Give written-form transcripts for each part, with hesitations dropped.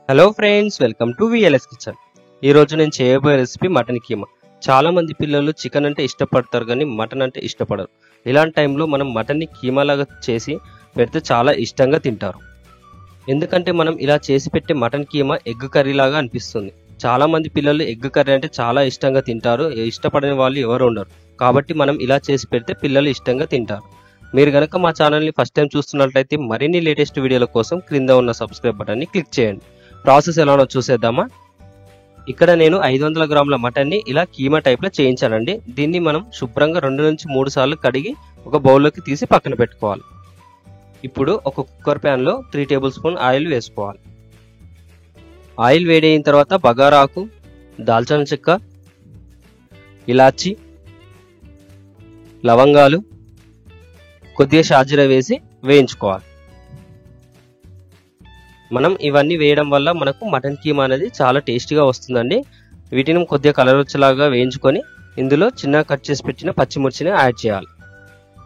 Hello friends, welcome to VLS kitchen. ఈరోజు నేను చేయబోయే రెసిపీ మటన్ కీమా. చాలా మంది పిల్లలు చికెన్ అంటే ఇష్టపడతారు కానీ మటన్ అంటే ఇష్టపడరు. ఇలాంటి టైంలో మనం మటన్ని కీమా లాగా చేసి పెడితే చాలా ఇష్టంగా తింటారు. ఎందుకంటే మనం ఇలా చేసి పెట్టే మటన్ కీమా ఎగ్ కర్రీ లాగా అనిపిస్తుంది. చాలా మంది పిల్లలు ఎగ్ కర్రీ అంటే చాలా ఇష్టంగా తింటారు, ఇష్టపడని వాళ్ళు ఎవరు ఉండరు. కాబట్టి మనం ఇలా చేసి పెడితే పిల్లలు ఇష్టంగా తింటారు. మీరు కనుక మా ఛానల్ని ఫస్ట్ టైం చూస్తున్నట్లయితే మరిన్ని లేటెస్ట్ వీడియోల కోసం క్రింద ఉన్న సబ్స్క్రైబ్ బటన్ని క్లిక్ చేయండి. ప్రాసెస్ ఎలానో చూసేద్దామా. ఇక్కడ నేను 500 గ్రాముల మటన్ని ఇలా కీమా టైప్లో చేయించానండి. దీన్ని మనం శుభ్రంగా 2 నుంచి 3 సార్లు కడిగి ఒక బౌల్లోకి తీసి పక్కన పెట్టుకోవాలి. ఇప్పుడు ఒక కుక్కర్ ప్యాన్లో 3 టేబుల్ స్పూన్ ఆయిల్ వేసుకోవాలి. ఆయిల్ వేడైన తర్వాత బగారాకు, దాల్చిన చెక్క, ఇలాచి, లవంగాలు, కొద్దిగా షాజీరా వేసి వేయించుకోవాలి. మనం ఇవన్నీ వేయడం వల్ల మనకు మటన్ కీమా అనేది చాలా టేస్టీగా వస్తుందండి. వీటిని కొద్దిగా కలర్ వచ్చేలాగా వేయించుకొని ఇందులో చిన్నగా కట్ చేసి పెట్టిన పచ్చిమిర్చిని యాడ్ చేయాలి.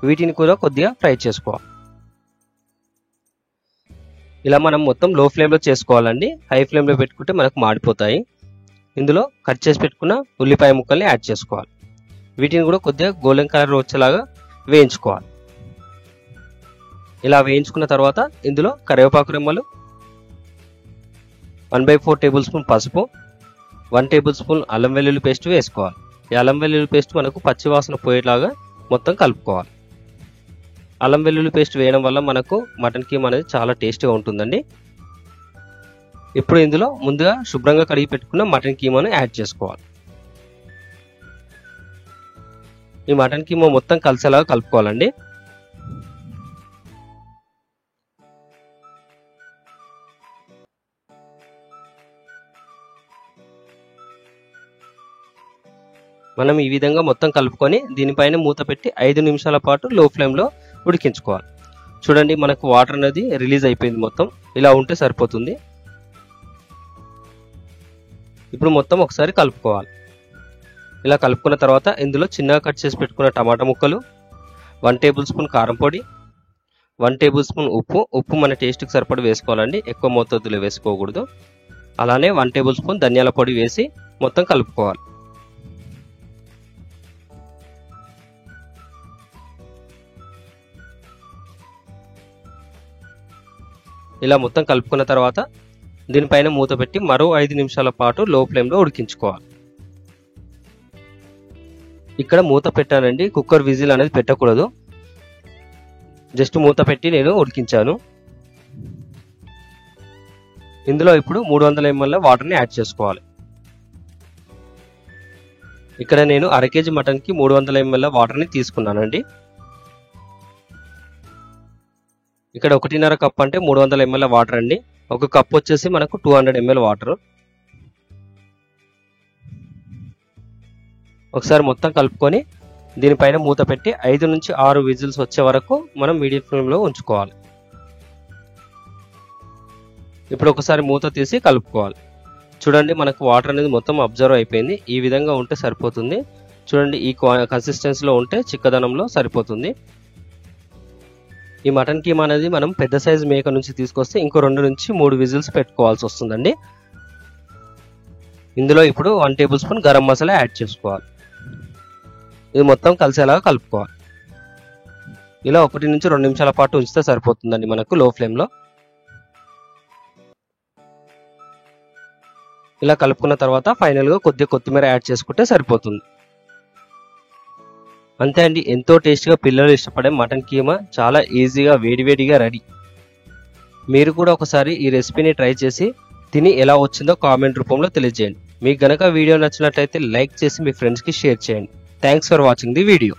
వీటిని కూడా కొద్దిగా ఫ్రై చేసుకోవాలి. ఇలా మనం మొత్తం లో ఫ్లేమ్లో చేసుకోవాలండి. హై ఫ్లేమ్లో పెట్టుకుంటే మనకు మాడిపోతాయి. ఇందులో కట్ చేసి పెట్టుకున్న ఉల్లిపాయ ముక్కల్ని యాడ్ చేసుకోవాలి. వీటిని కూడా కొద్దిగా గోల్డెన్ కలర్ వచ్చేలాగా వేయించుకోవాలి. ఇలా వేయించుకున్న తర్వాత ఇందులో కరివేపాకు రెమ్మలు, 1/4 టేబుల్ స్పూన్ పసుపు, 1 టేబుల్ స్పూన్ అల్లం వెల్లుల్లి పేస్ట్ వేసుకోవాలి. ఈ అల్లం వెల్లుల్లి పేస్ట్ మనకు పచ్చివాసన పోయేలాగా మొత్తం కలుపుకోవాలి. అల్లం వెల్లుల్లి పేస్ట్ వేయడం వల్ల మనకు మటన్ కీమా అనేది చాలా టేస్టీగా ఉంటుందండి. ఇప్పుడు ఇందులో ముందుగా శుభ్రంగా కడిగి పెట్టుకున్న మటన్ కీమాను యాడ్ చేసుకోవాలి. ఈ మటన్ కీమా మొత్తం కలిసేలాగా కలుపుకోవాలండి. మనం ఈ విధంగా మొత్తం కలుపుకొని దీనిపైన మూత పెట్టి 5 నిమిషాల పాటు లో ఫ్లేమ్లో ఉడికించుకోవాలి. చూడండి, మనకు వాటర్ అనేది రిలీజ్ అయిపోయింది. మొత్తం ఇలా ఉంటే సరిపోతుంది. ఇప్పుడు మొత్తం ఒకసారి కలుపుకోవాలి. ఇలా కలుపుకున్న తర్వాత ఇందులో చిన్నగా కట్ చేసి పెట్టుకున్న టమాటా ముక్కలు, 1 టేబుల్ స్పూన్ కారం పొడి, 1 టేబుల్ స్పూన్ ఉప్పు మన టేస్ట్కి సరిపడి వేసుకోవాలండి. ఎక్కువ మోతాదులో వేసుకోకూడదు. అలానే 1 టేబుల్ స్పూన్ ధనియాల పొడి వేసి మొత్తం కలుపుకోవాలి. ఇలా మొత్తం కలుపుకున్న తర్వాత దీనిపైన మూత పెట్టి మరో 5 నిమిషాల పాటు లో ఫ్లేమ్లో ఉడికించుకోవాలి. ఇక్కడ మూత పెట్టానండి, కుక్కర్ విజిల్ అనేది పెట్టకూడదు. జస్ట్ మూత పెట్టి నేను ఉడికించాను. ఇందులో ఇప్పుడు 300 ml వాటర్ని యాడ్ చేసుకోవాలి. ఇక్కడ నేను 1/2 kg మటన్కి 300 ml వాటర్ని తీసుకున్నానండి. ఇక్కడ 1.5 కప్ అంటే 300 ml వాటర్ అండి. ఒక కప్ వచ్చేసి మనకు 200 ml వాటర్. ఒకసారి మొత్తం కలుపుకొని దీనిపైన మూత పెట్టి 5 నుంచి 6 విజిల్స్ వచ్చే వరకు మనం మీడియం ఫ్లేమ్లో ఉంచుకోవాలి. ఇప్పుడు ఒకసారి మూత తీసి కలుపుకోవాలి. చూడండి, మనకు వాటర్ అనేది మొత్తం అబ్జర్వ్ అయిపోయింది. ఈ విధంగా ఉంటే సరిపోతుంది. చూడండి, ఈ కన్సిస్టెన్సీలో ఉంటే చిక్కదనంలో సరిపోతుంది. ఈ మటన్ కీమా అనేది మనం పెద్ద సైజు మేక నుంచి తీసుకొస్తే ఇంకో 2 నుంచి 3 విజిల్స్ పెట్టుకోవాల్సి వస్తుందండి. ఇందులో ఇప్పుడు 1 table spoon garam masala add చేసుకోవాలి. ఇది మొత్తం కలిసేలాగా కలుపుకోవాలి. ఇలా 1 నుంచి 2 నిమిషాల పాటు ఉంచితే సరిపోతుందండి మనకు లో ఫ్లేమ్లో. ఇలా కలుపుకున్న తర్వాత ఫైనల్గా కొద్దిగా కొత్తిమీర యాడ్ చేసుకుంటే సరిపోతుంది. అంతే అండి, ఎంతో టేస్టీగా పిల్లలు ఇష్టపడే మటన్ కీమా చాలా ఈజీగా వేడివేడిగా రెడీ. మీరు కూడా ఒకసారి ఈ రెసిపీని ట్రై చేసి తిని ఎలా వచ్చిందో కామెంట్ రూపంలో తెలియజేయండి. మీకు గనక వీడియో నచ్చినట్లయితే లైక్ చేసి మీ ఫ్రెండ్స్కి షేర్ చేయండి. Thanks for watching the video.